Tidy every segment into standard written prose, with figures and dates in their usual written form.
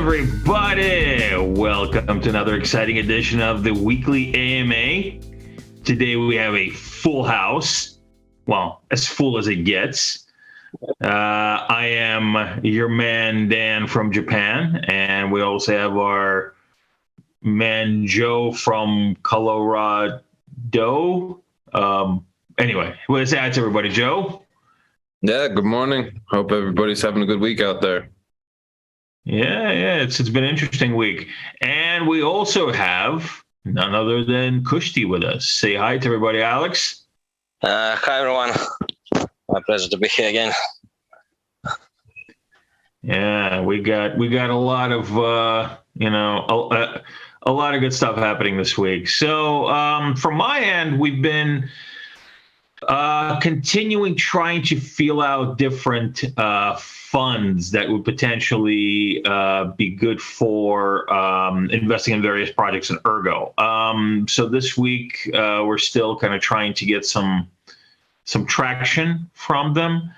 everybody. Welcome to another exciting edition of the weekly AMA. Today we have a full house. Well, as full as it gets. I am your man, Dan, from Japan. And we also have our man, Joe, from Colorado. Anyway, let's say hi to everybody. Joe? Yeah, good morning. Hope everybody's having a good week out there. Yeah, it's been an interesting week. And we also have none other than Kushti with us. Say hi to everybody, Alex. Hi, everyone. My pleasure to be here again. Yeah, we got a lot of a lot of good stuff happening this week. So from my end, we've been continuing trying to feel out different funds that would potentially be good for investing in various projects in Ergo. So this week we're still kind of trying to get some traction from them.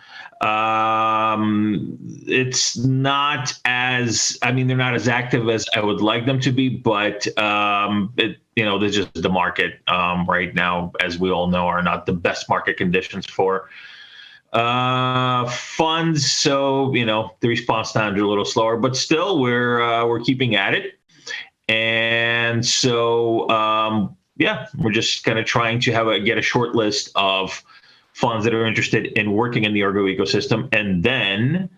It's not as, they're not as active as I would like them to be, but there's just the market right now, as we all know, are not the best market conditions for funds. So, the response times are a little slower, but still we're keeping at it. And so, we're just kind of trying to get a short list of funds that are interested in working in the Ergo ecosystem, and then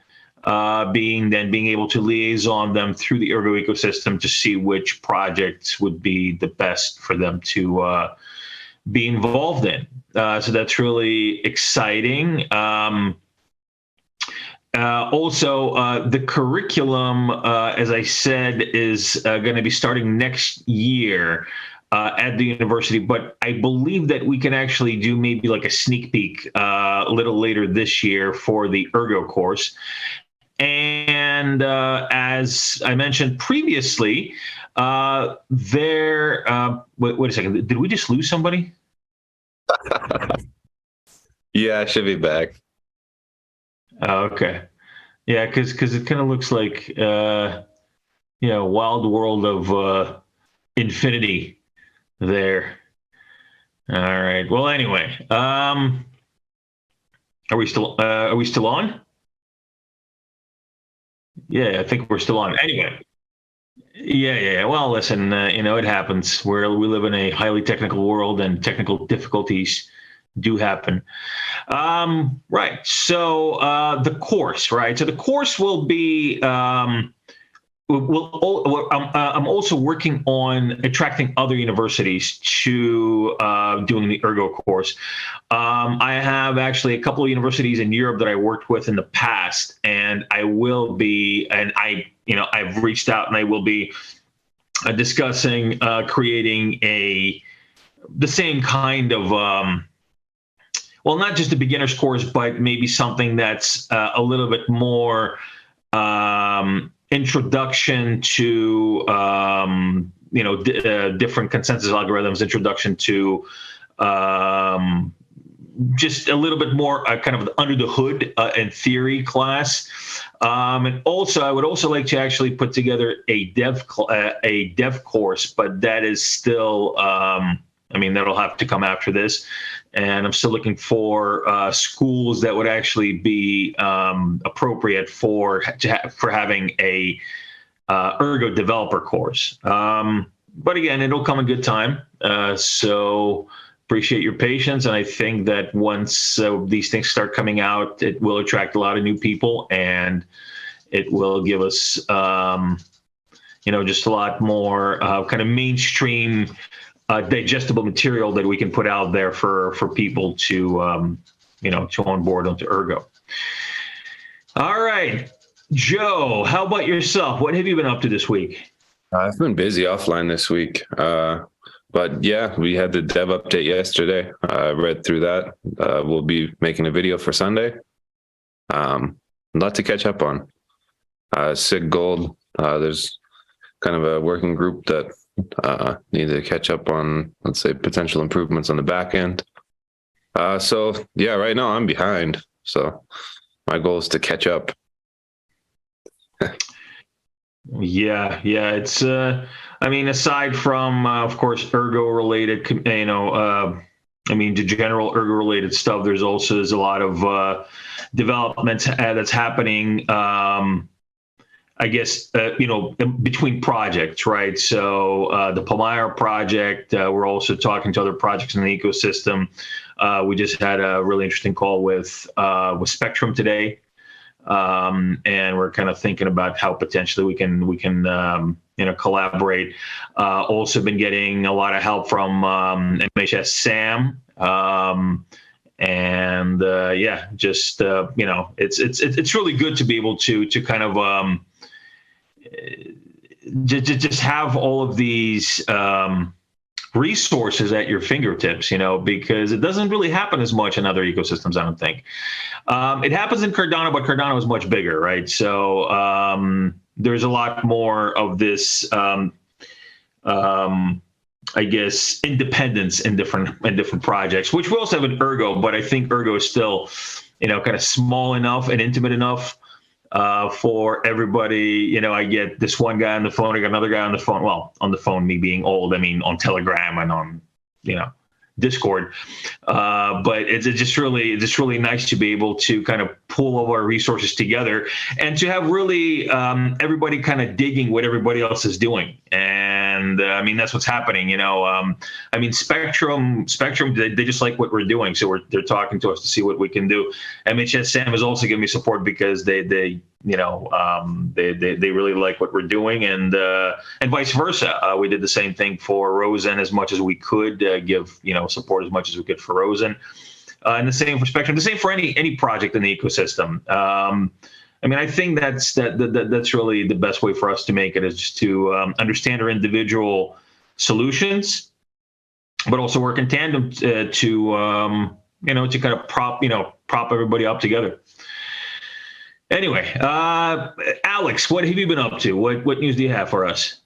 being able to liaison them through the Ergo ecosystem to see which projects would be the best for them to be involved in. So that's really exciting. Also, the curriculum, as I said, is going to be starting next year at the university, but I believe that we can actually do maybe like a sneak peek a little later this year for the Ergo course. And as I mentioned previously, wait a second, did we just lose somebody? Yeah, I should be back. Okay. Yeah, because it kind of looks like, wild world of infinity there. All right. Well, anyway, are we still on? Yeah, I think we're still on. Anyway. Yeah. Well, listen, it happens. We live in a highly technical world, and technical difficulties do happen. Right. So the course, right? So the course will be. I'm also working on attracting other universities to doing the Ergo course. I have actually a couple of universities in Europe that I worked with in the past, and I've reached out, and I will be discussing creating the same kind of not just a beginner's course, but maybe something that's a little bit more introduction to different consensus algorithms, introduction to just a little bit more kind of under the hood and theory class. And also, I would also like to actually put together a dev course, but that is still, that'll have to come after this. And I'm still looking for schools that would actually be appropriate for having a Ergo developer course. But again, it'll come in good time. So appreciate your patience. And I think that once these things start coming out, it will attract a lot of new people, and it will give us, just a lot more kind of mainstream digestible material that we can put out there for people to onboard onto Ergo. All right, Joe, how about yourself? What have you been up to this week? I've been busy offline this week, but yeah, we had the dev update yesterday. I read through that. We'll be making a video for Sunday. A lot to catch up on. SIG Gold. There's kind of a working group that need to catch up on, let's say, potential improvements on the back end. So yeah, right now I'm behind. So my goal is to catch up. Yeah. It's, I mean, aside from, of course, ergo related, I mean, the general ergo related stuff, there's a lot of development that's happening. I guess, between projects, right? So the Palmyra project, we're also talking to other projects in the ecosystem. We just had a really interesting call with Spectrum today. And we're kind of thinking about how potentially we can collaborate. Also been getting a lot of help from MHS Sam. It's really good to be able to kind of just have all of these resources at your fingertips, because it doesn't really happen as much in other ecosystems, I don't think. It happens in Cardano, but Cardano is much bigger, right? So there's a lot more of this, I guess, independence in different projects, which we also have in Ergo, but I think Ergo is still, kind of small enough and intimate enough for everybody. I get this one guy on the phone, I got another guy on the phone. Well, on the phone, me being old, I mean, on Telegram and on, Discord. But it's just really nice to be able to kind of pull all our resources together and to have really everybody kind of digging what everybody else is doing. And I mean, that's what's happening. I mean, Spectrum, they just like what we're doing, so they're talking to us to see what we can do. MHS Sam is also giving me support because they really like what we're doing, and vice versa. We did the same thing for Rosen as much as we could, give support as much as we could for Rosen, and the same for Spectrum, the same for any project in the ecosystem. I mean, I think that's really the best way for us to make it, is just to understand our individual solutions, but also work in tandem to kind of prop everybody up together. Anyway, Alex, what have you been up to? What news do you have for us?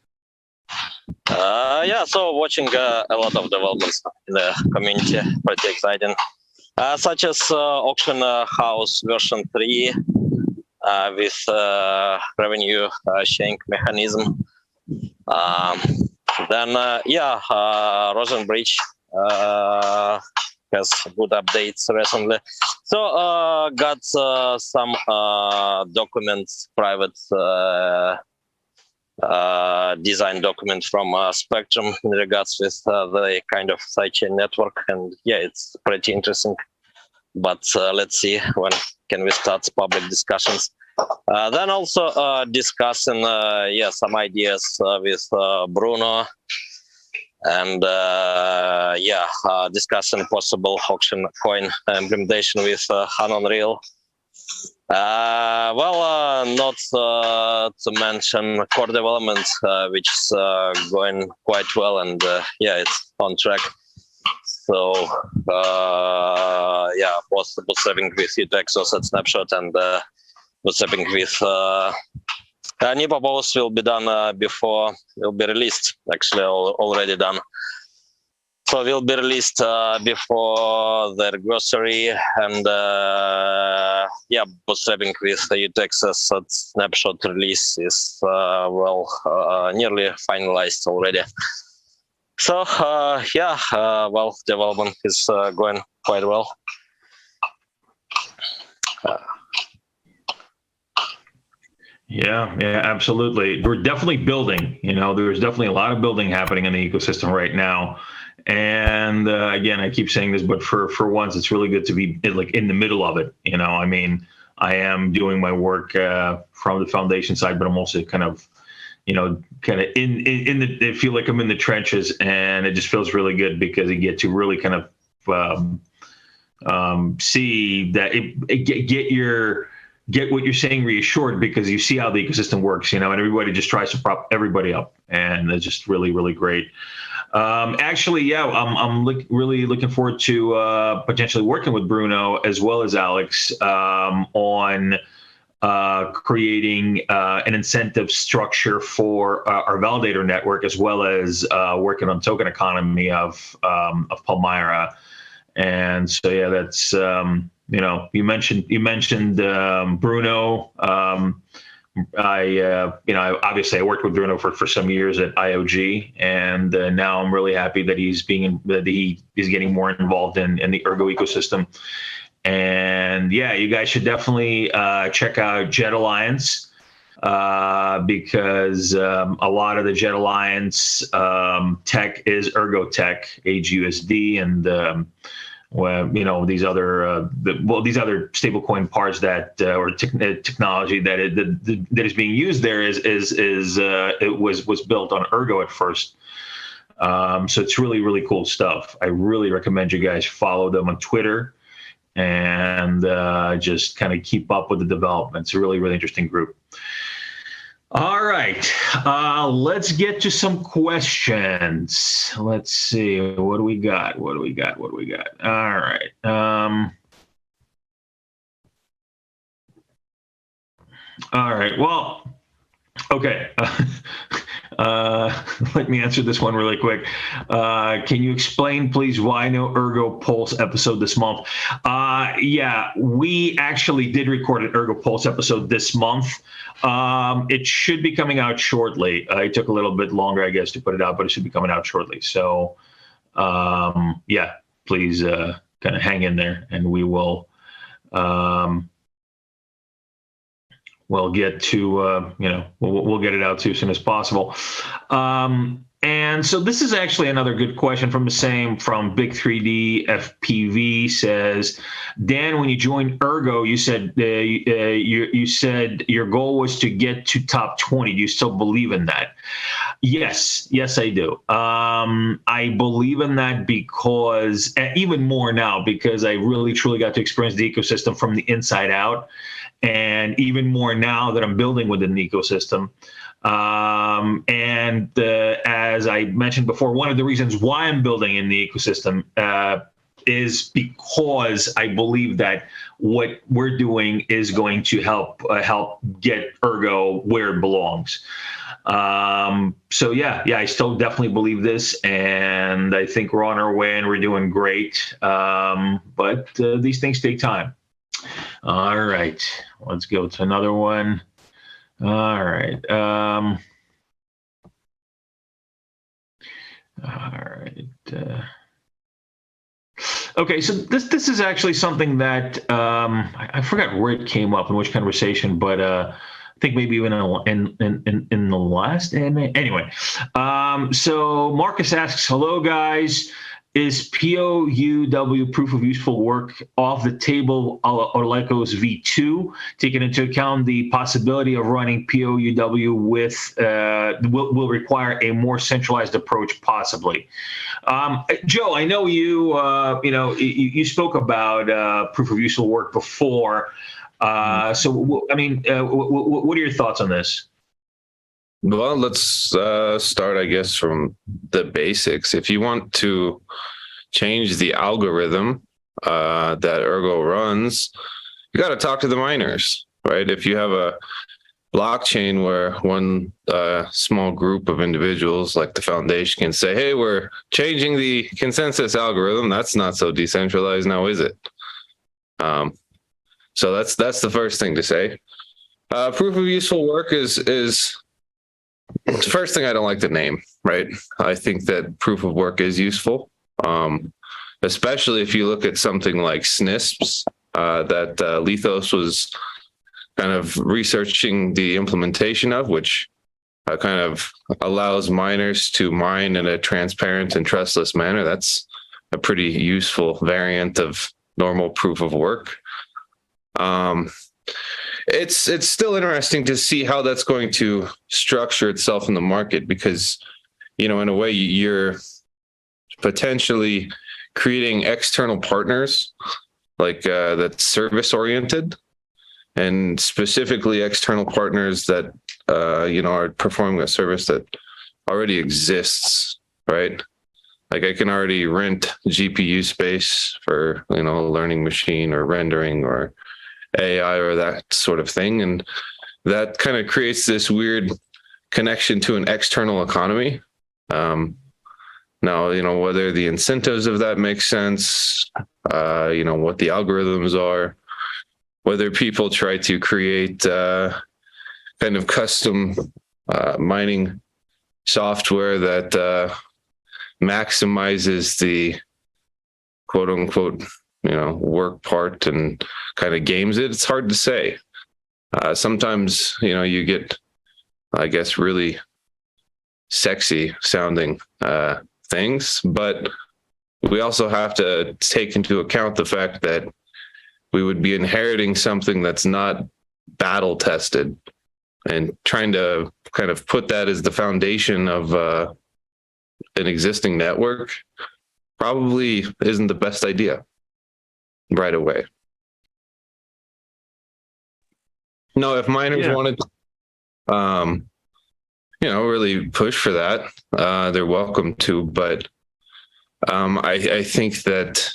So watching a lot of developments in the community, pretty exciting, such as Auction House version 3 with revenue sharing mechanism. Then Rosen Bridge has good updates recently. So got some documents, private design document from Spectrum in regards with the kind of sidechain network, and it's pretty interesting. But let's see when can we start public discussions. Then also discussing some ideas with Bruno, and discussing possible auction coin implementation with Unreal. Not to mention core development, which is going quite well, and it's on track. So bootstrapping with Utexos at Snapshot, and bootstrapping with Nipa post will be done before will be released. Actually, already done. So will be released before their grocery, and bootstrapping with Utexos at Snapshot release is nearly finalized already. So development is going quite well. Yeah, absolutely. We're definitely building. There's definitely a lot of building happening in the ecosystem right now. And again, I keep saying this, but for once, it's really good to be in the middle of it. I mean, I am doing my work from the foundation side, but I'm also kind of in the. I feel like I'm in the trenches, and it just feels really good because you get to really kind of see that get what you're saying reassured, because you see how the ecosystem works, and everybody just tries to prop everybody up, and it's just really, really great. I'm really looking forward to potentially working with Bruno as well as Alex on creating an incentive structure for our validator network, as well as working on token economy of Palmyra. And so that's you mentioned Bruno. obviously I worked with Bruno for some years at IOG, and now I'm really happy that he is getting more involved in the Ergo ecosystem. And yeah, you guys should definitely check out Jet Alliance, because a lot of the Jet Alliance tech is Ergo tech, AGUSD, and these other stablecoin parts that or technology that is being used there it was built on Ergo at first. So it's really, really cool stuff. I really recommend you guys follow them on Twitter and just kind of keep up with the developments. It's a really, really interesting group. All right, let's get to some questions. Let's see, what do we got? All right. All right, well, okay. Let me answer this one really quick. Can you explain, please, why no Ergo Pulse episode this month? Yeah, we actually did record an Ergo Pulse episode this month. It should be coming out shortly. It took a little bit longer, I guess, to put it out, but it should be coming out shortly. So, yeah, please kind of hang in there, and we will we'll get to we'll get it out to you as soon as possible. And so this is actually another good question from Big3D FPV. Says, Dan, when you joined Ergo, you said you said your goal was to get to top 20. Do you still believe in that? Yes, I do. I believe in that because even more now, because I really truly got to experience the ecosystem from the inside out, and even more now that I'm building within the ecosystem. As I mentioned before, one of the reasons why I'm building in the ecosystem is because I believe that what we're doing is going to help get Ergo where it belongs. So yeah, I still definitely believe this, and I think we're on our way and we're doing great. But these things take time. All right, let's go to another one. All right. All right. Okay, so this is actually something that I forgot where it came up in which conversation, but I think maybe even in the last anime. Anyway, so Marcus asks, "Hello guys. Is POUW, proof of useful work, off the table or Lycos V2, taking into account the possibility of running POUW with will require a more centralized approach, possibly?" Joe, I know you spoke about proof of useful work before. So I mean, what are your thoughts on this? Well, let's start, I guess, from the basics. If you want to change the algorithm that Ergo runs, you got to talk to the miners, right? If you have a blockchain where one small group of individuals like the foundation can say, hey, we're changing the consensus algorithm, that's not so decentralized now, is it? So that's the first thing to say. Proof of useful work is the first thing. I don't like the name, right? I think that proof of work is useful, especially if you look at something like SNISPs that Lethos was kind of researching the implementation of, which kind of allows miners to mine in a transparent and trustless manner. That's a pretty useful variant of normal proof of work. It's still interesting to see how that's going to structure itself in the market, because, in a way, you're potentially creating external partners like that's service oriented, and specifically external partners that are performing a service that already exists, right? Like I can already rent GPU space for a learning machine or rendering or AI or that sort of thing. And that kind of creates this weird connection to an external economy. Now, whether the incentives of that make sense, what the algorithms are, whether people try to create kind kind of custom mining software that maximizes the quote unquote, work part and kind of games it. It's hard to say. Sometimes, you get, I guess, really sexy sounding things, but we also have to take into account the fact that we would be inheriting something that's not battle tested, and trying to kind of put that as the foundation of an existing network probably isn't the best idea right away. No, if miners wanted to, really push for that, they're welcome to. But I think that,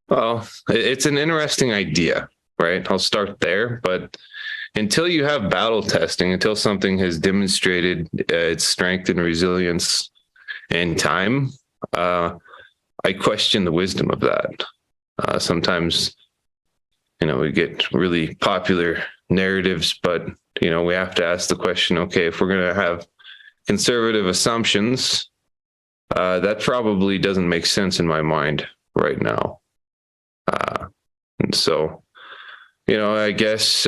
well, it's an interesting idea, right? I'll start there. But until you have battle testing, until something has demonstrated its strength and resilience in time, I question the wisdom of that. Sometimes, we get really popular narratives, but, we have to ask the question, okay, if we're going to have conservative assumptions, that probably doesn't make sense in my mind right now. And so, I guess,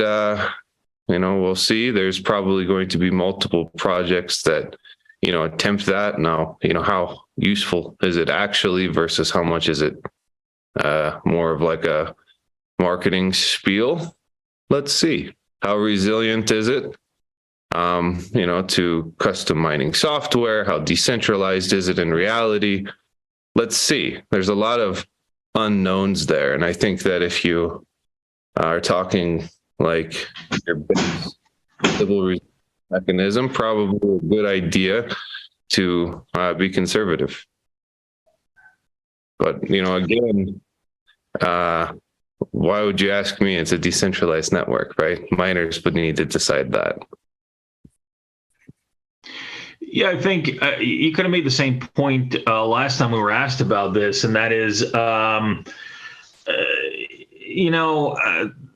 we'll see. There's probably going to be multiple projects that, attempt that. Now, how useful is it actually versus how much is it more of like a marketing spiel? Let's see. How resilient is it, to custom mining software? How decentralized is it in reality? Let's see. There's a lot of unknowns there. And I think that if you are talking like your base civil mechanism, probably a good idea to be conservative. But, again, why would you ask me? It's a decentralized network, right? Miners would need to decide that. Yeah, I think you could have made the same point last time we were asked about this, and that is,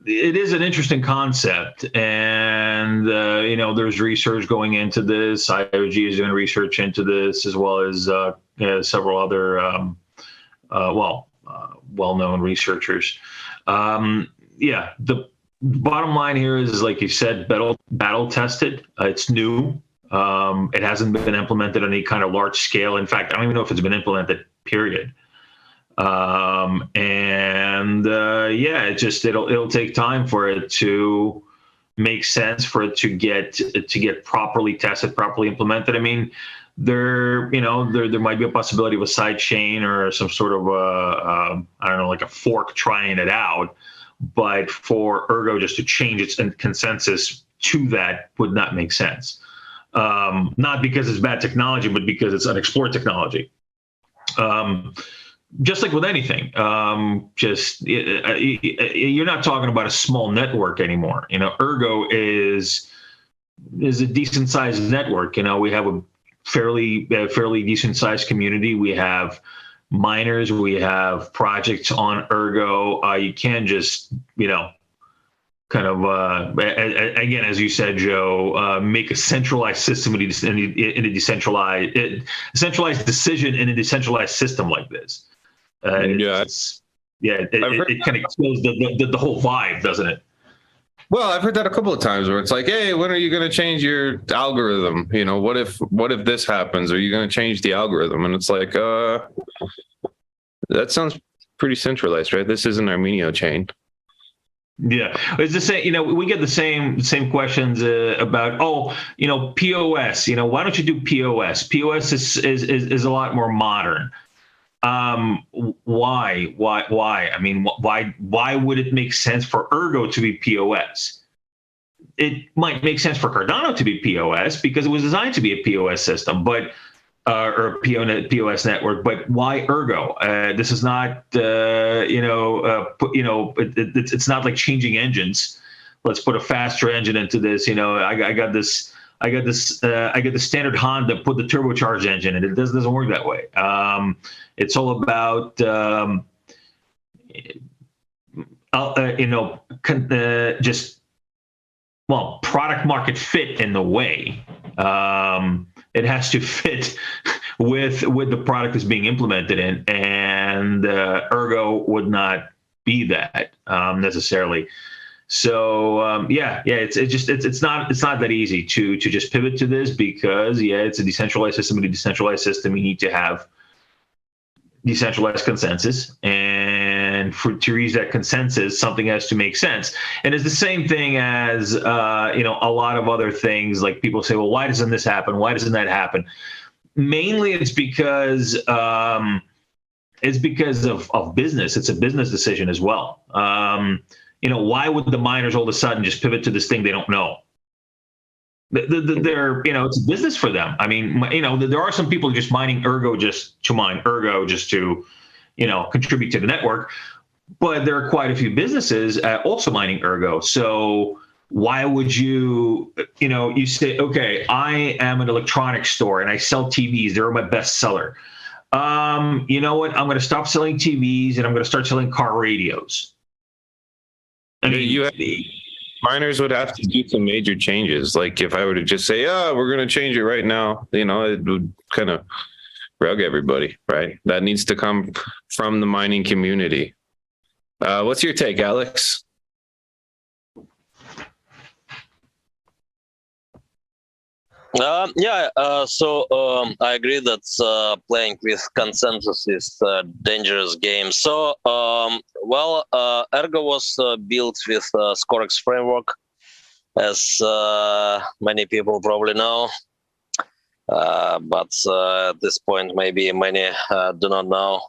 it is an interesting concept, and there's research going into this. IOG is doing research into this, as well as several other well-known researchers. The bottom line here is, like you said, battle tested. It's new. It hasn't been implemented on any kind of large scale. In fact, I don't even know if it's been implemented, period. It'll take time for it to make sense, for it to get properly tested, properly implemented. I mean, there might be a possibility of a side chain or some sort of like a fork trying it out. But for Ergo just to change its consensus to that would not make sense. Not because it's bad technology, but because it's unexplored technology. Just like with anything, you're not talking about a small network anymore. Ergo is a decent sized network. We have a fairly decent sized community. We have miners, we have projects on Ergo. You can just, kind of, again, as you said, Joe, make a centralized system in a decentralized decision in a decentralized system like this. It kind of kills the whole vibe, doesn't it? Well, I've heard that a couple of times where it's like, hey, when are you going to change your algorithm? What if this happens? Are you going to change the algorithm? And it's like, that sounds pretty centralized, right? This isn't Armeanio chain. Yeah, it's the same. We get the same questions about POS. Why don't you do POS? POS is a lot more modern. Why? I mean, why would it make sense for Ergo to be POS? It might make sense for Cardano to be POS because it was designed to be a POS system, but or a POS network. But why Ergo? This is not, it's not like changing engines. Let's put a faster engine into this. I got the standard Honda, put the turbocharged engine in. It doesn't work that way. It's all about, just product market fit in the way. It has to fit with the product that's being implemented in, and Ergo would not be that necessarily. So it's not that easy to just pivot to this, because it's a decentralized system. In a decentralized system, you need to have decentralized consensus, and to reach that consensus, something has to make sense. And it's the same thing as a lot of other things. Like, people say, well, why doesn't this happen? Why doesn't that happen? Mainly it's because of business. It's a business decision as well. Why would the miners all of a sudden just pivot to this thing they don't know? They're, it's a business for them. I mean, there are some people just mining Ergo just to mine Ergo, just to, contribute to the network. But there are quite a few businesses also mining Ergo. So why would you say, okay, I am an electronics store and I sell TVs. They're my best seller. You know what? I'm going to stop selling TVs and I'm going to start selling car radios. I mean, miners would have to do some major changes. Like, if I were to just say, we're going to change it right now, it would kind of rug everybody, right? That needs to come from the mining community. What's your take, Alex? I agree that playing with consensus is a dangerous game. So, Ergo was built with Scorex framework, as many people probably know. But at this point, maybe many do not know.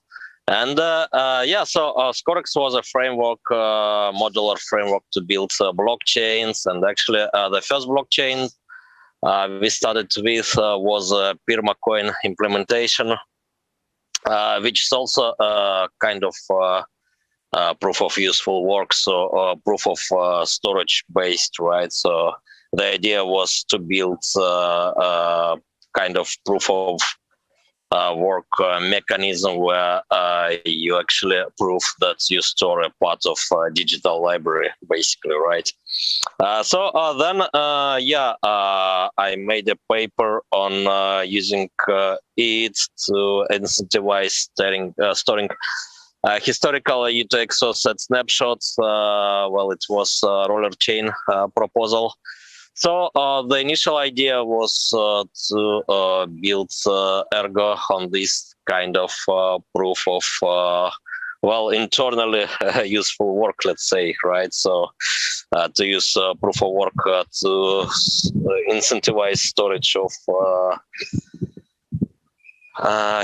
And Scorex was a framework, modular framework to build blockchains. And actually, the first blockchain we started with was a permacoin implementation, which is also kind of proof of useful work, so proof of storage based, right? So the idea was to build kind of proof of work mechanism where you actually prove that you store a part of digital library, basically, right? Then I made a paper on using it to incentivize storing historical UTXO set snapshots. It was a roller chain proposal. So the initial idea was to build Ergo on this kind of proof of internally useful work, let's say, right? So to use proof of work to incentivize storage of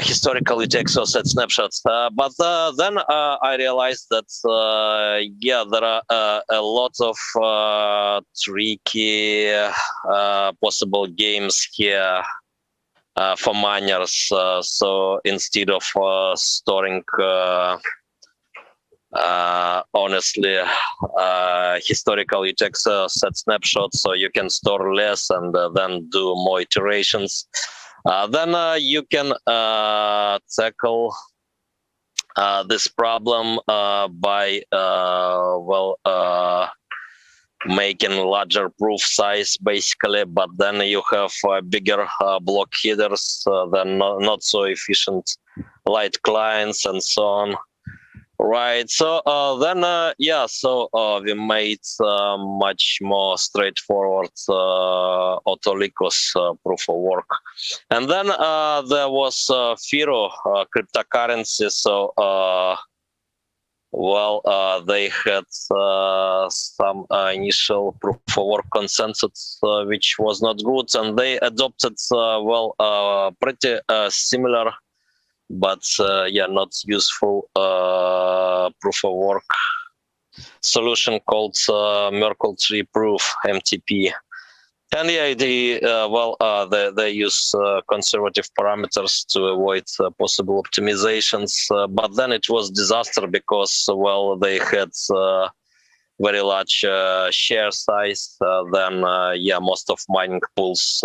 historical UTXO set snapshots. But then I realized that, there are a lot of tricky possible games here for miners. So instead of storing honestly historical UTXO set snapshots, so you can store less and then do more iterations. Then you can tackle this problem by making larger proof size, basically, but then you have bigger block headers, then not so efficient light clients and so on. Right. So then we made much more straightforward Autolycos proof of work. And then there was Firo cryptocurrency. So they had some initial proof of work consensus which was not good, and they adopted pretty similar but not useful proof of work solution called Merkle tree proof, MTP. And they use conservative parameters to avoid possible optimizations. But then it was disaster because they had very large share size. Then most of mining pools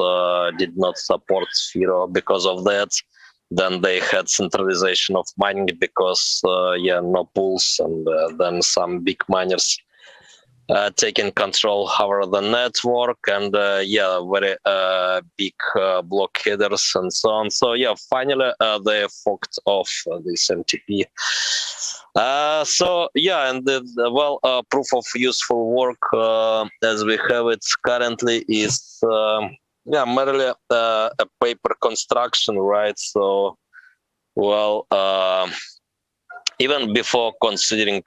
did not support Firo because of that. Then they had centralization of mining because no pools, and then some big miners taking control over the network, and very big block headers and so on. So yeah, finally they forked off this MTP. So yeah, and proof of useful work as we have it currently is merely a paper construction, right? So even before considering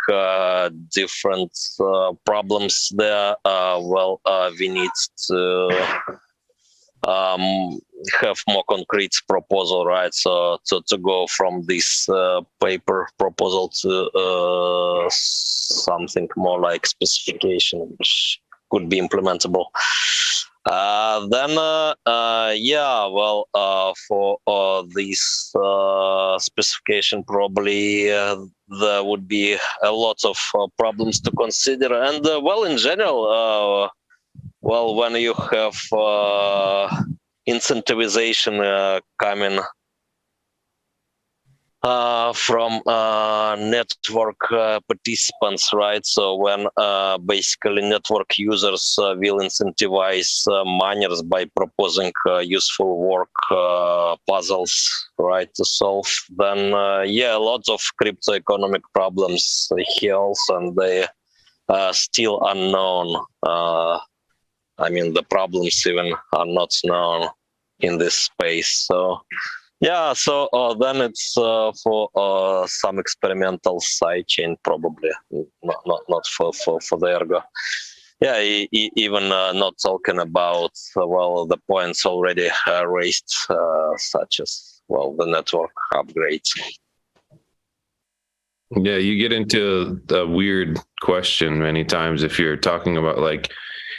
different problems there, we need to have more concrete proposal, right? So to go from this paper proposal to something more like specification, which could be implementable. For this specification, probably there would be a lot of problems to consider. And in general, when you have incentivization coming from network participants, right? So when basically network users will incentivize miners by proposing useful work puzzles, right, to solve, then lots of crypto economic problems here also, and they are still unknown. The problems even are not known in this space. So then it's for some experimental sidechain, probably not for the Ergo. Yeah, even not talking about the points already raised, such as the network upgrades. Yeah, you get into a weird question many times if you're talking about like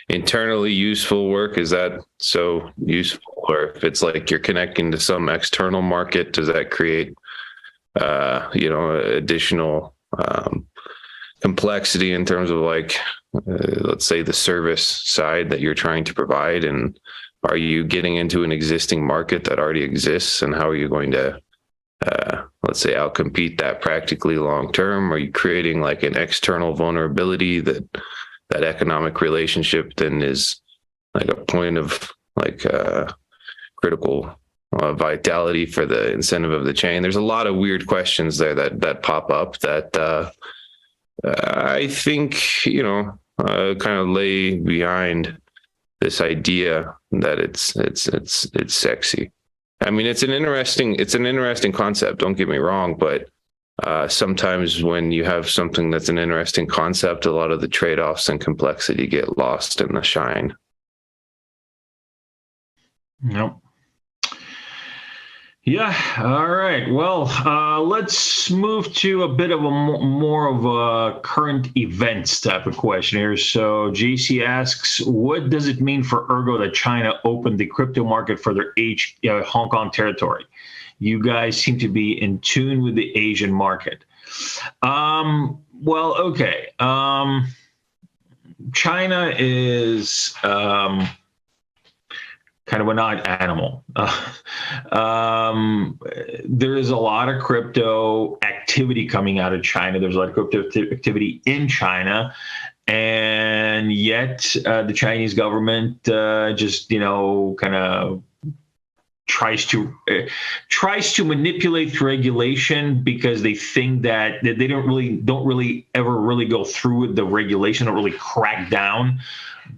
internally useful work. Is that so useful? Or if it's like you're connecting to some external market, does that create additional complexity in terms of like let's say the service side that you're trying to provide? And are you getting into an existing market that already exists, and how are you going to let's say outcompete that practically long term? Are you creating like an external vulnerability that economic relationship then is like a point of like critical vitality for the incentive of the chain? There's a lot of weird questions there that pop up that I think kind of lay behind this idea that it's sexy. I mean, it's an interesting concept, don't get me wrong, but sometimes when you have something that's an interesting concept, a lot of the trade-offs and complexity get lost in the shine. Nope. Yeah. All right. Well, let's move to a bit of a more of a current events type of question here. So JC asks, what does it mean for Ergo that China opened the crypto market for their Hong Kong territory? You guys seem to be in tune with the Asian market. Okay. China is kind of an odd animal. There is a lot of crypto activity coming out of China. There's a lot of crypto activity in China. And yet the Chinese government just, kind of tries to manipulate the regulation because they think that they don't really ever go through with the regulation, don't really crack down,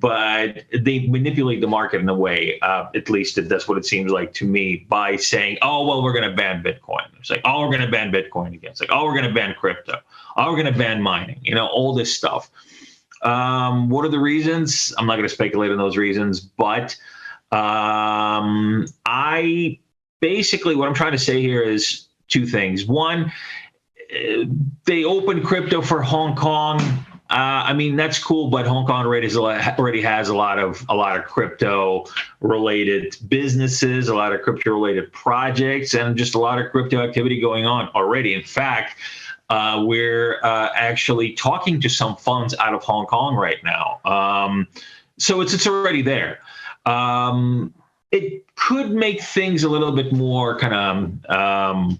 but they manipulate the market in a way, at least that's what it seems like to me, by saying, oh, well, we're going to ban Bitcoin. It's like, oh, we're going to ban Bitcoin again. It's like, oh, we're going to ban crypto. Oh, we're going to ban mining, all this stuff. What are the reasons? I'm not going to speculate on those reasons, but I basically, what I'm trying to say here is two things. One, they opened crypto for Hong Kong. That's cool, but Hong Kong already has a lot of crypto related businesses, a lot of crypto related projects, and just a lot of crypto activity going on already. In fact, we're actually talking to some funds out of Hong Kong right now. So it's already there. It could make things a little bit more kind of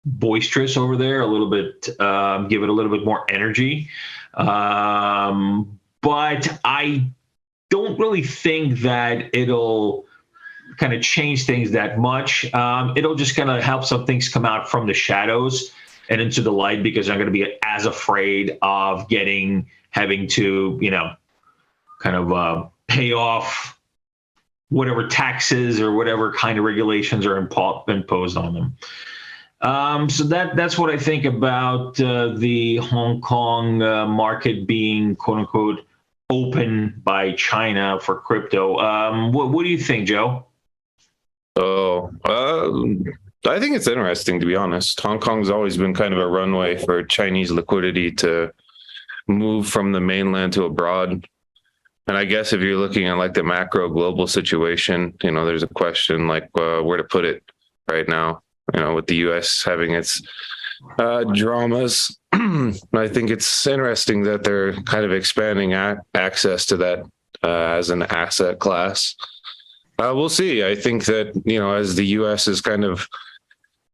boisterous over there, a little bit, give it a little bit more energy. but I don't really think that it'll kind of change things that much. It'll just kind of help some things come out from the shadows and into the light, because I'm going to be as afraid of having to, kind of pay off whatever taxes or whatever kind of regulations are imposed on them. So that's what I think about the Hong Kong market being, quote unquote, open by China for crypto. What do you think, Joe? Oh, I think it's interesting, to be honest. Hong Kong's always been kind of a runway for Chinese liquidity to move from the mainland to abroad. And I guess if you're looking at like the macro global situation, there's a question like where to put it right now, with the US having its dramas. I think it's interesting that they're kind of expanding access to that as an asset class. We'll see. I think that, as the US has kind of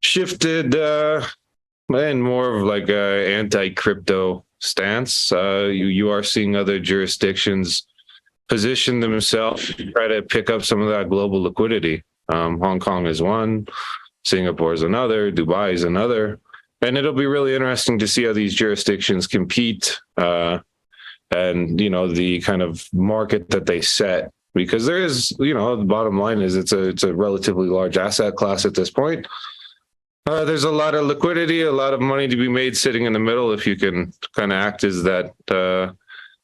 shifted in more of like a anti-crypto stance, you are seeing other jurisdictions position themselves to try to pick up some of that global liquidity. Hong Kong is one, Singapore is another, Dubai is another. And it'll be really interesting to see how these jurisdictions compete and, the kind of market that they set. Because there is, the bottom line is it's a relatively large asset class at this point. There's a lot of liquidity, a lot of money to be made sitting in the middle if you can kind of act as that,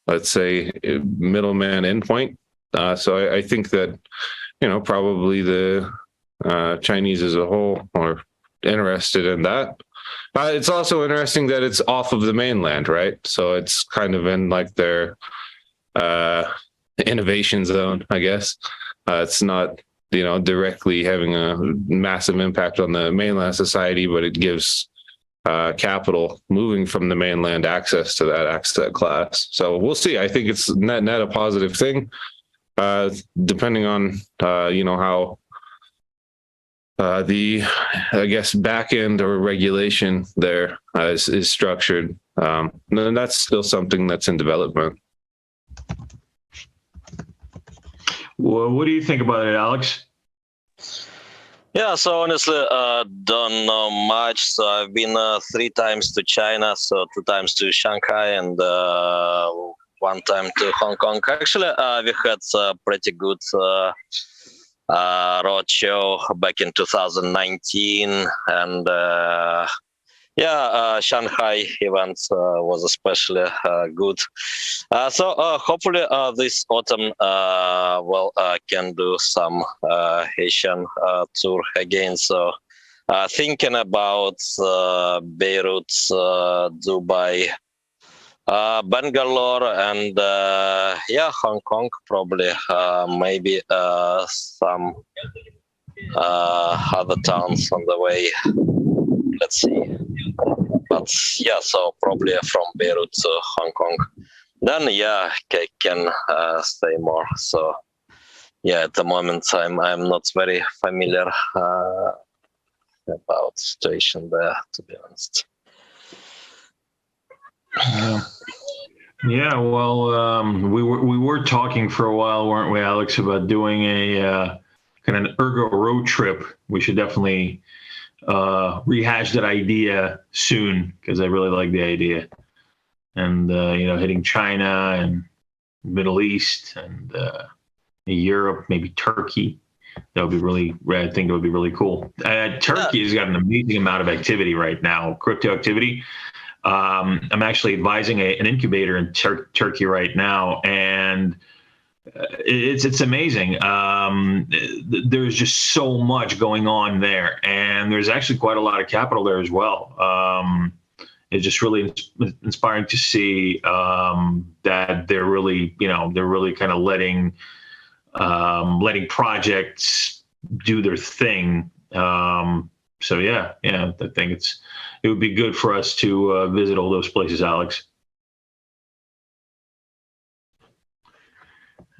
let's say, middleman endpoint. So I think that, probably the Chinese as a whole are interested in that. It's also interesting that it's off of the mainland, right? So it's kind of in like their innovation zone, I guess. It's not, directly having a massive impact on the mainland society, but it gives capital moving from the mainland access to that asset class. So we'll see. I think it's net a positive thing, depending on, how the, I guess, back end or regulation there is structured. And that's still something that's in development. Well, what do you think about it, Alex? Yeah, so honestly, don't know much. So I've been 3 times to China, so 2 times to Shanghai, and 1 time to Hong Kong. Actually, we had a pretty good roadshow back in 2019, and Shanghai event was especially good. So hopefully this autumn can do some Asian tour again. So thinking about Beirut, Dubai, Bangalore, and Hong Kong probably, maybe some other towns on the way. Let's see. But so probably from Beirut to Hong Kong. Then can stay more. So at the moment I'm not very familiar about situation there, to be honest. Yeah, well, we were talking for a while, weren't we, Alex, about doing a kind of an Ergo road trip. We should definitely rehash that idea soon, because I really like the idea. And hitting China and Middle East and Europe, maybe Turkey. That would be really, I think it would be really cool. Turkey has got an amazing amount of activity right now, crypto activity. I'm actually advising an incubator in Turkey right now, and it's amazing. There's just so much going on there, and there's actually quite a lot of capital there as well. It's just really inspiring to see that they're really kind of letting projects do their thing. So I think it would be good for us to visit all those places, Alex.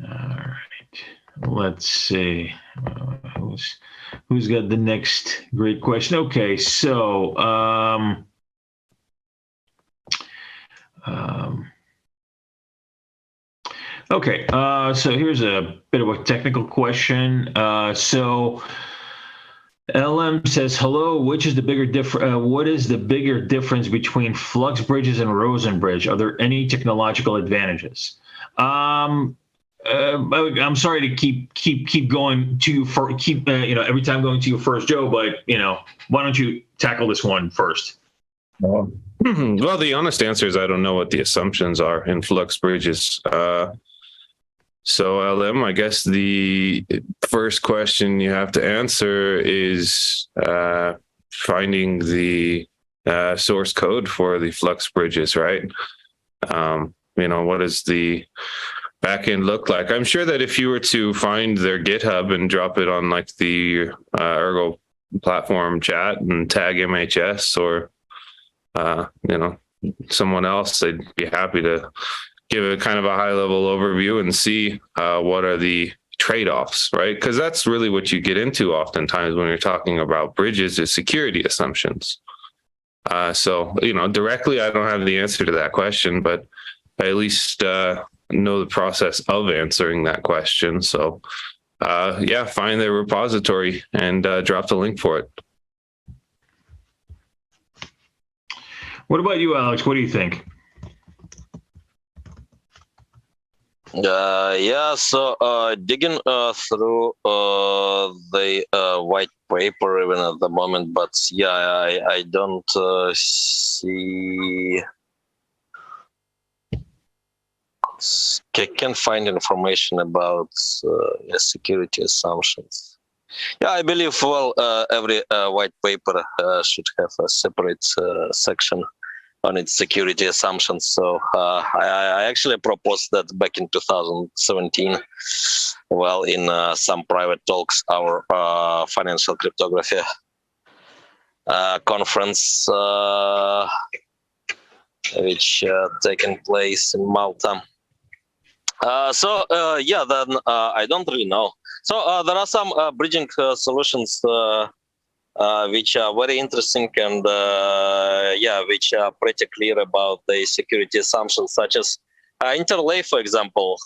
All right, let's see. Who's got the next great question? Okay, so Okay, so here's a bit of a technical question. So LM says, "Hello. Which is the bigger what is the bigger difference between flux bridges and Rosen bridge? Are there any technological advantages?" I'm sorry to keep going to you for every time going to you first, Joe. But why don't you tackle this one first? Well, the honest answer is I don't know what the assumptions are in flux bridges. So LM, I guess the first question you have to answer is finding the source code for the flux bridges, right? What does the backend look like? I'm sure that if you were to find their GitHub and drop it on like the Ergo platform chat and tag MHS or someone else, they'd be happy to give a kind of a high level overview and see what are the trade-offs, right? Because that's really what you get into oftentimes when you're talking about bridges is security assumptions. So directly, I don't have the answer to that question, but I at least know the process of answering that question. So find their repository and drop the link for it. What about you, Alex? What do you think? So digging through the white paper even at the moment, but I don't see. Can find information about security assumptions. I believe every white paper should have a separate section on its security assumptions. So I actually proposed that back in 2017, in some private talks, our financial cryptography conference, which taken place in Malta. Then I don't really know. So there are some bridging solutions which are very interesting and which are pretty clear about the security assumptions, such as interlay, for example.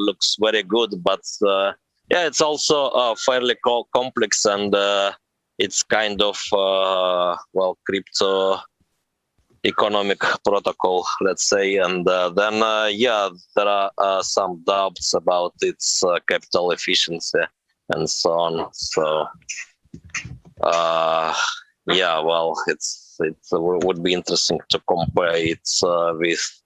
Looks very good, but it's also fairly complex and it's kind of crypto economic protocol, let's say, and then there are some doubts about its capital efficiency and so on. So it would be interesting to compare it with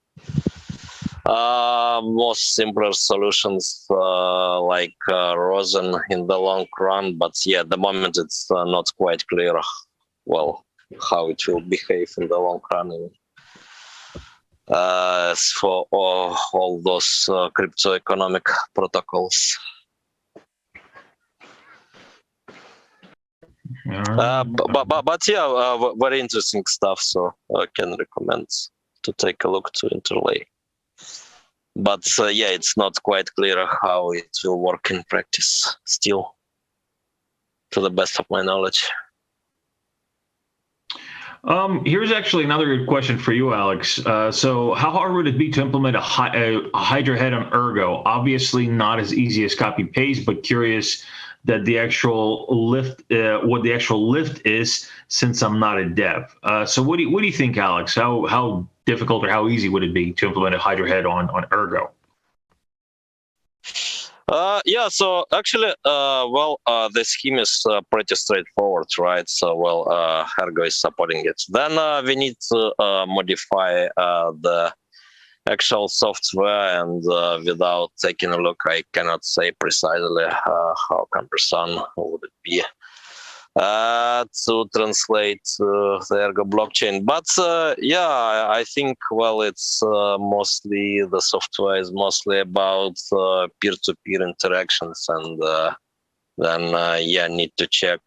most simpler solutions like Rosen in the long run, but at the moment it's not quite clear how it will behave in the long run. As for all those crypto economic protocols. Very interesting stuff. So I can recommend to take a look to interlay. But it's not quite clear how it will work in practice still, to the best of my knowledge. Here's actually another good question for you, Alex. So how hard would it be to implement a Hydra head on Ergo? Obviously not as easy as copy paste, but curious that the actual lift, what the actual lift is, since I'm not a dev. So what do you think, Alex? How difficult or how easy would it be to implement a Hydra head on Ergo? So actually, the scheme is pretty straightforward, right? So, Ergo is supporting it. Then we need to modify the actual software, and without taking a look, I cannot say precisely how cumbersome would it be to translate the Ergo blockchain. But I think it's mostly the software is mostly about peer-to-peer interactions, and then need to check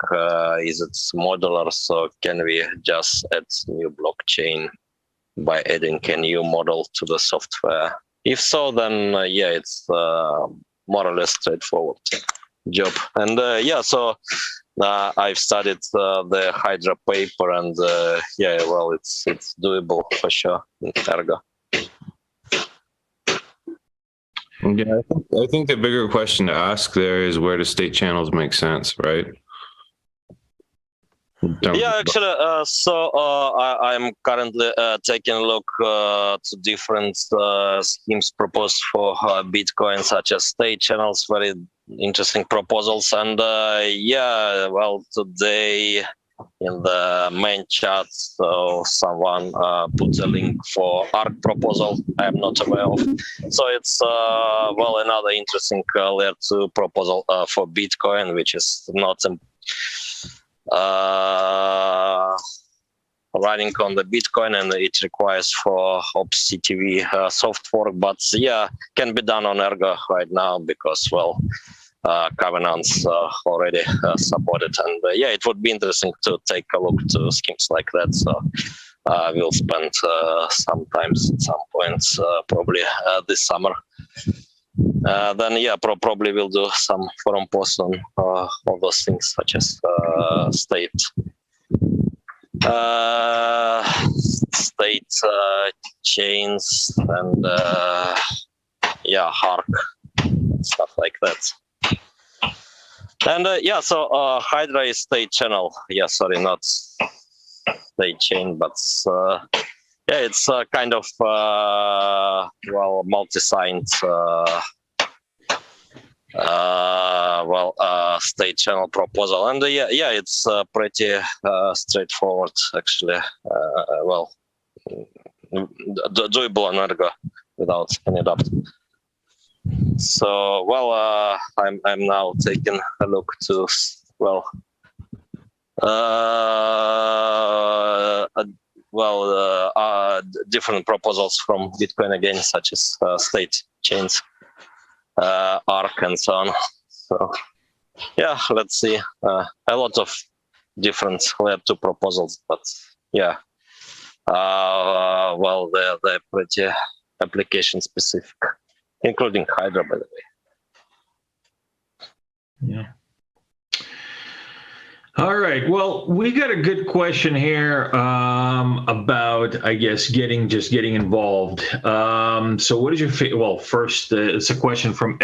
is it modular, so can we just add new blockchain by adding a new model to the software. If so, then it's more or less straightforward job. And so I've studied the Hydra paper, and it's doable for sure in Ergo. Yeah, I think the bigger question to ask there is where do state channels make sense, right? Yeah, actually, I'm currently taking a look to different schemes proposed for Bitcoin, such as state channels, very interesting proposals. And well, today in the main chat, so someone put a link for ARC proposal I'm not aware of. So it's, well, another interesting layer 2 proposal for Bitcoin, which is not running on the Bitcoin, and it requires for OpsCTV soft fork, but yeah, can be done on Ergo right now because, well, Covenant's already supported, and yeah, it would be interesting to take a look to schemes like that. So we'll spend sometimes at some points, probably this summer. Then yeah, probably we'll do some forum posts on all those things, such as state chains and yeah, Hark, stuff like that. And yeah, so Hydra is state channel. Yeah, sorry, not state chain, but yeah, it's kind of well, multi-signed state channel proposal, and yeah, it's pretty straightforward, actually. Well, doable on Ergo without any doubt. So, well, I'm now taking a look to, well, different proposals from Bitcoin again, such as state chains, ARC, and so on. So, yeah, let's see. A lot of different layer 2 proposals, but yeah, well, they're pretty application specific, including Hydra, by the way. Yeah. All right. Well, we got a good question here about, I guess, getting involved. So what is your well, first, it's a question from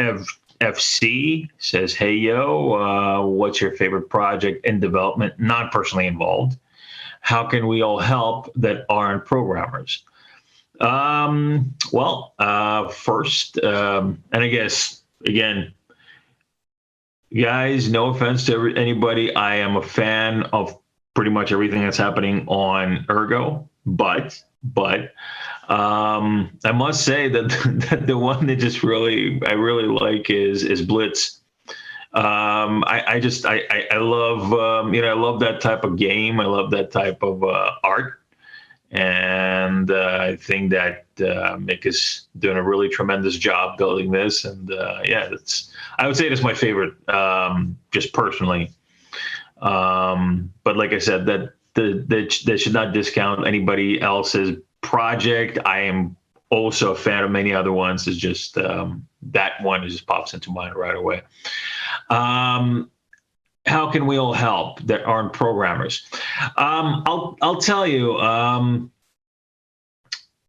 FC, says, hey, yo, what's your favorite project in development, not personally involved? How can we all help that aren't programmers? Well, first, and I guess, again, guys, no offense to anybody, I am a fan of pretty much everything that's happening on Ergo, but I must say that the one that just really like is Blitz. I love I love that type of game. I love that type of art, and I think that Mick is doing a really tremendous job building this. And yeah, I would say that's my favorite, just personally. But like I said, that should not discount anybody else's project. I am also a fan of many other ones. It's just that one just pops into mind right away. How can we all help that aren't programmers? I'll tell you,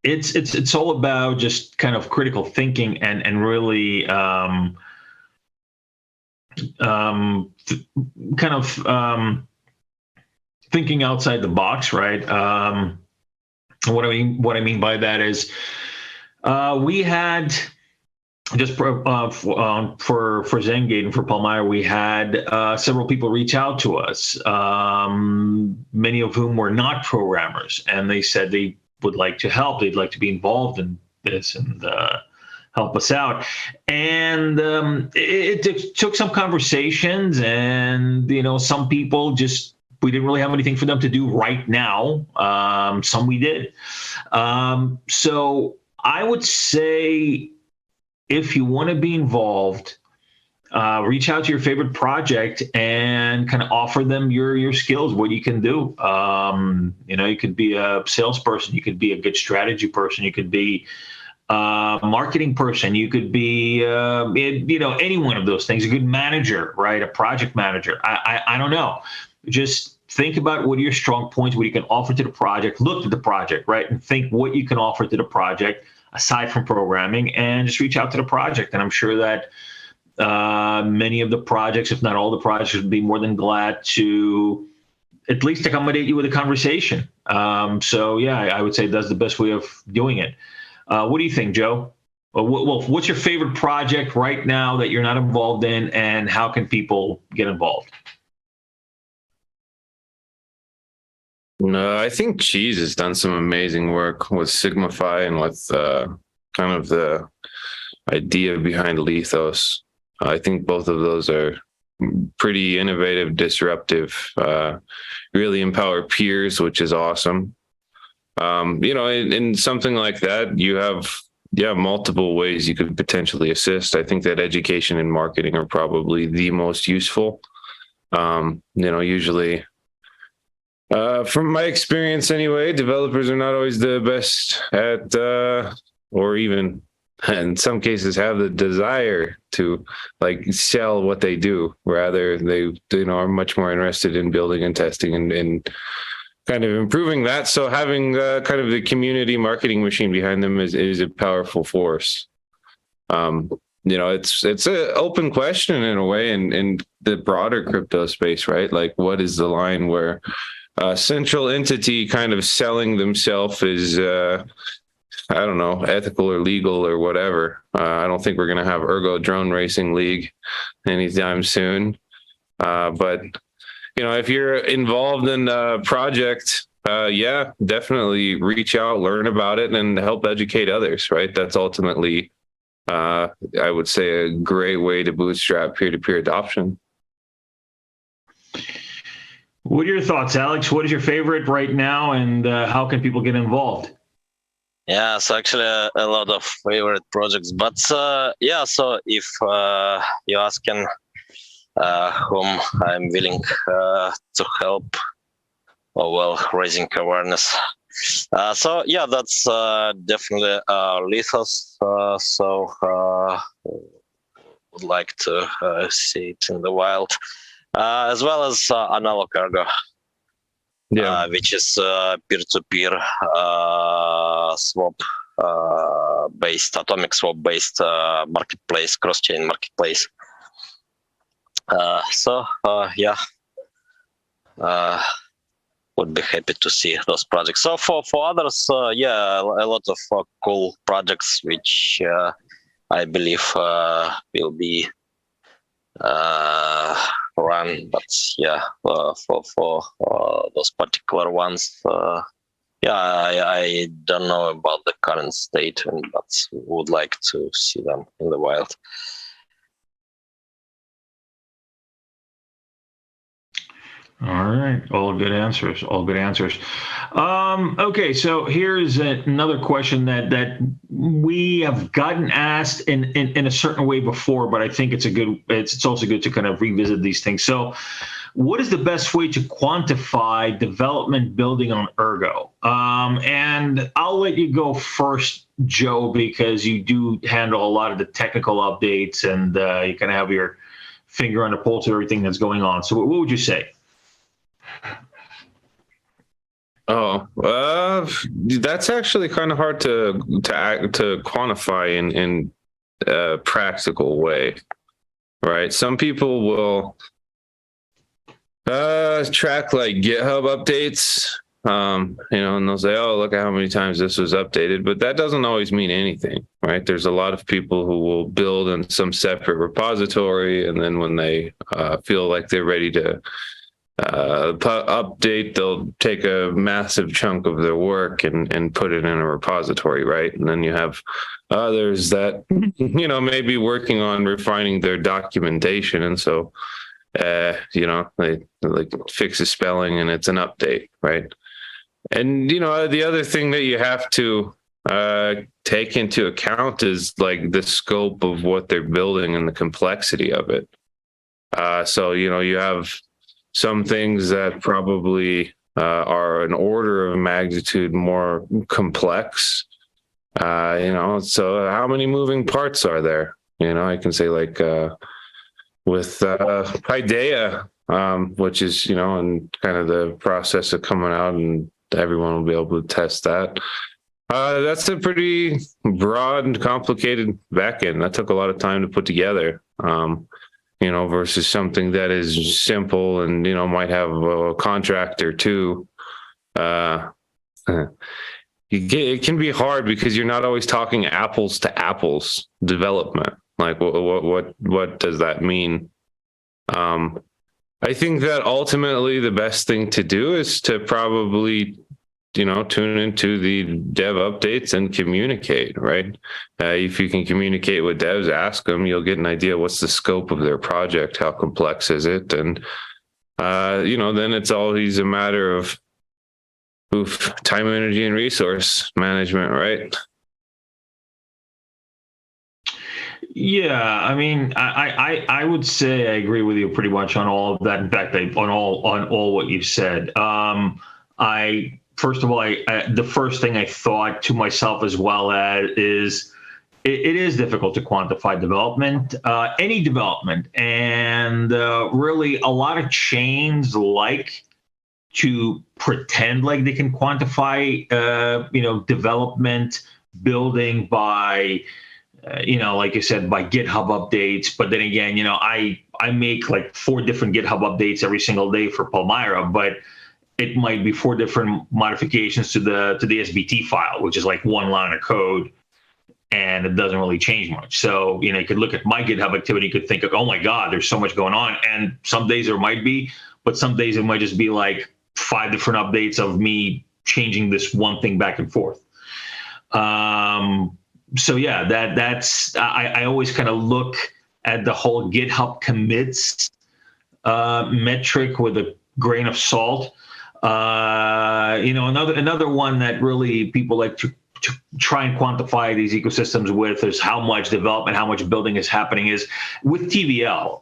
it's all about just kind of critical thinking and really thinking outside the box, right? What I mean by that is we had just for Zengate and for Palmyra, we had several people reach out to us, many of whom were not programmers, and they said they would like to help. They'd like to be involved in this and help us out. And it took some conversations, and some people just, we didn't really have anything for them to do right now. Some we did. So I would say, if you want to be involved, reach out to your favorite project and kind of offer them your skills, what you can do. You could be a salesperson, you could be a good strategy person, you could be a marketing person, you could be any one of those things. A good manager, right? A project manager. I don't know. Just think about what are your strong points, what you can offer to the project. Look at the project, right, and think what you can offer to the project. aside from programming, and just reach out to the project. And I'm sure that many of the projects, if not all the projects, would be more than glad to at least accommodate you with a conversation. So yeah, I would say that's the best way of doing it. What do you think, Joe? Well, what's your favorite project right now that you're not involved in, and how can people get involved? No, I think Cheese has done some amazing work with Signify and with kind of the idea behind Lethos. I think both of those are pretty innovative, disruptive, really empower peers, which is awesome. In something like that, you have multiple ways you could potentially assist. I think that education and marketing are probably the most useful. Usually, from my experience anyway, developers are not always the best at, or even in some cases have the desire to sell what they do. Rather, they are much more interested in building and testing and kind of improving that. So having kind of the community marketing machine behind them is a powerful force. It's an open question in a way in the broader crypto space, right? Like, what is the line where a central entity kind of selling themselves is, I don't know, ethical or legal or whatever. I don't think we're going to have Ergo Drone Racing League anytime soon. But if you're involved in a project, definitely reach out, learn about it, and help educate others, right? That's ultimately, I would say, a great way to bootstrap peer-to-peer adoption. What are your thoughts, Alex? What is your favorite right now, and how can people get involved? Yeah, so actually a lot of favorite projects, but so if you're asking whom I'm willing to help, raising awareness. That's definitely Lethos. Would like to see it in the wild, as well as analog Ergo, which is peer-to-peer swap based, atomic swap based marketplace, cross-chain marketplace. Would be happy to see those projects. So for others, a lot of cool projects which I believe will be run. But for those particular ones, I don't know about the current state, but would like to see them in the wild. All right. All good answers. Okay, so here's another question that we have gotten asked in a certain way before, but I think it's also good to kind of revisit these things. So what is the best way to quantify development building on Ergo? And I'll let you go first, Joe, because you do handle a lot of the technical updates and you kind of have your finger on the pulse of everything that's going on. So what would you say? That's actually kind of hard to quantify in a practical way, right? Some people will track like GitHub updates, and they'll say, "Oh, look at how many times this was updated," but that doesn't always mean anything, right? There's a lot of people who will build in some separate repository, and then when they feel like they're ready to update, they'll take a massive chunk of their work and put it in a repository, right? And then you have others that maybe working on refining their documentation, and so they like fix a spelling and it's an update, right? And the other thing that you have to take into account is like the scope of what they're building and the complexity of it. So you have some things that probably are an order of magnitude more complex. So how many moving parts are there? I can say like with Paideia, which is, in kind of the process of coming out, and everyone will be able to test that. That's a pretty broad and complicated backend. That took a lot of time to put together. Versus something that is simple and might have a contract or two. It can be hard because you're not always talking apples to apples development. Like what does that mean? I think that ultimately the best thing to do is to probably tune into the dev updates and communicate, right? If you can communicate with devs, ask them, you'll get an idea what's the scope of their project, how complex is it, and then it's always a matter of time, energy, and resource management, right? Yeah, I mean, I would say I agree with you pretty much on all of that. In fact, on all what you said. First of all, the first thing I thought to myself as well is it is difficult to quantify development, any development, and really a lot of chains like to pretend like they can quantify, development building by, like you said, by GitHub updates. But then again, I make like 4 different GitHub updates every single day for Palmyra, but it might be 4 different modifications to the SBT file, which is like 1 line of code, and it doesn't really change much. So, you could look at my GitHub activity, you could think of, oh my God, there's so much going on. And some days there might be, but some days it might just be like 5 different updates of me changing this one thing back and forth. So yeah, that's I always kind of look at the whole GitHub commits metric with a grain of salt. Another one that really people like to try and quantify these ecosystems with is how much development, how much building is happening is with TVL,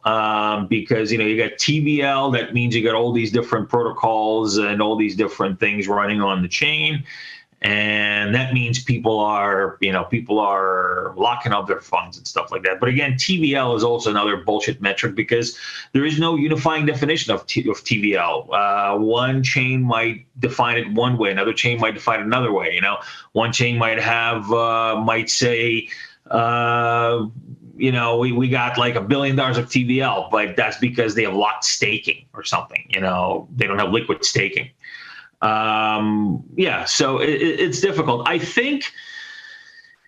because you got TVL, that means you got all these different protocols and all these different things running on the chain. And that means people are locking up their funds and stuff like that. But again, TVL is also another bullshit metric because there is no unifying definition of TVL. One chain might define it one way, another chain might define it another way. One chain might say, we got like $1 billion of TVL, but that's because they have locked staking or something. They don't have liquid staking. So it's difficult. I think,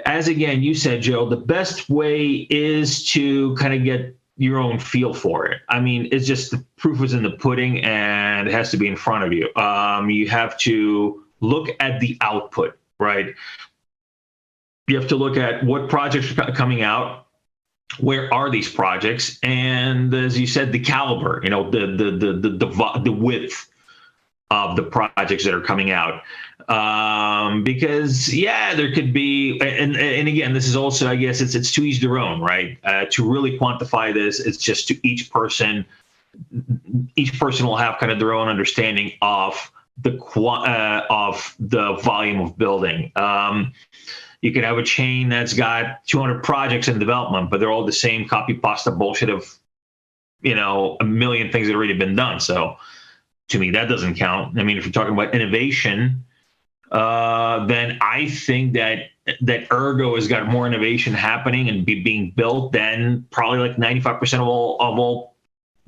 as again, you said, Joe, the best way is to kind of get your own feel for it. I mean, it's just the proof is in the pudding and it has to be in front of you. You have to look at the output, right? You have to look at what projects are coming out. Where are these projects? And as you said, the caliber, the width of the projects that are coming out, because there could be, and again, this is also, I guess it's to each their own, right? To really quantify this, it's just to each person will have kind of their own understanding of the volume of building. You could have a chain that's got 200 projects in development, but they're all the same copy pasta bullshit of, a million things that have already been done. So to me, that doesn't count. I mean, if you're talking about innovation, then I think that Ergo has got more innovation happening and being built than probably like 95% of all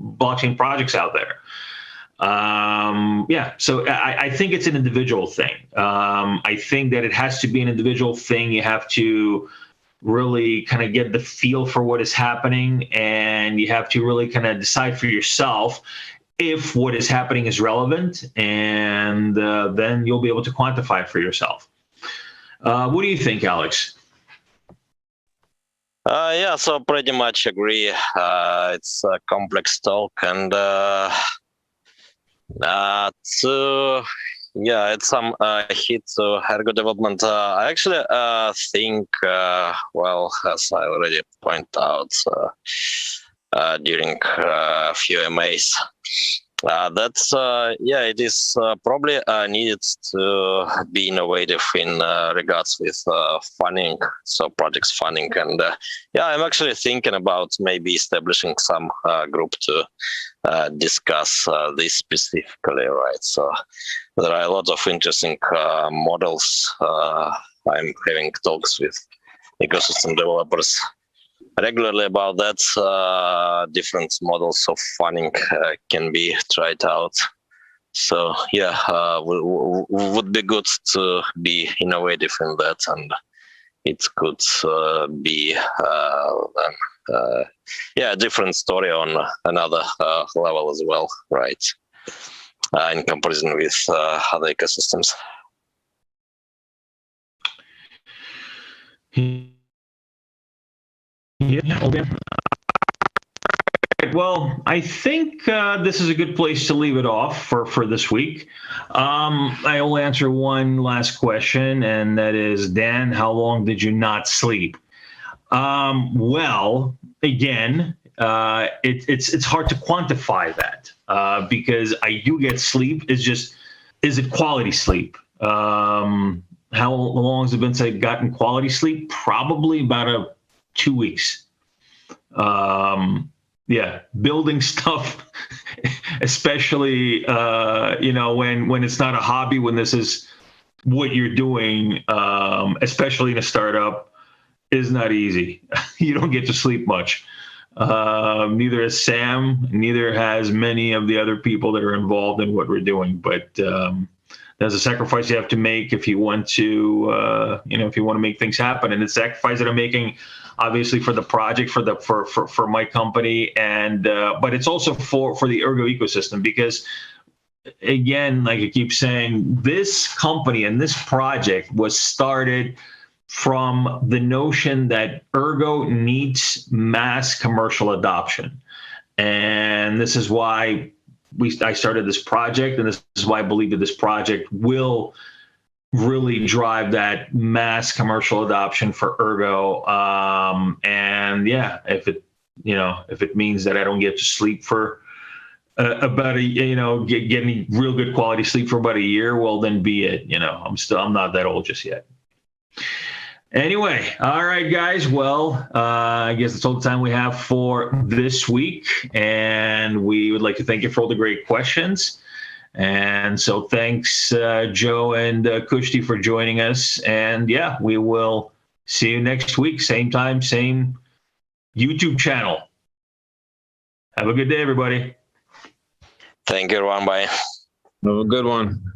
blockchain projects out there. So I think it's an individual thing. I think that it has to be an individual thing. You have to really kind of get the feel for what is happening, and you have to really kind of decide for yourself if what is happening is relevant, and then you'll be able to quantify it for yourself. What do you think, Alex? So pretty much agree. It's a complex talk, and it's some hit to Ergo development. I actually think, as I already pointed out during a few MAs, it is probably needed to be innovative in regards with funding, so projects funding. And I'm actually thinking about maybe establishing some group to discuss this specifically, right? So there are a lot of interesting models I'm having talks with ecosystem developers regularly about that. Different models of funding can be tried out. So yeah, would be good to be innovative in that, and it could be a different story on another level as well, right? In comparison with other ecosystems. Yeah, okay. Well, I think this is a good place to leave it off for this week. I will answer one last question, and that is, Dan, how long did you not sleep? Well, again, it's hard to quantify that because I do get sleep. It's just, is it quality sleep? How long has it been since I've gotten quality sleep? Probably about 2 weeks. Yeah, building stuff, especially when it's not a hobby, when this is what you're doing, especially in a startup, is not easy. You don't get to sleep much. Neither has Sam, neither has many of the other people that are involved in what we're doing. But there's a sacrifice you have to make if you want to, if you want to make things happen. And it's a sacrifice that I'm making, obviously, for the project, for my company, and but it's also for the Ergo ecosystem, because again, like I keep saying, this company and this project was started from the notion that Ergo needs mass commercial adoption. And this is why I started this project, and this is why I believe that this project will really drive that mass commercial adoption for Ergo. And yeah, if it means that I don't get to sleep for about getting real good quality sleep for about a year, well, then be it. I'm not that old just yet. Anyway, all right, guys. Well, I guess that's all the time we have for this week. And we would like to thank you for all the great questions. And so thanks, Joe and Kushti, for joining us. And yeah, we will see you next week. Same time, same YouTube channel. Have a good day, everybody. Thank you, everyone. Bye. Have a good one.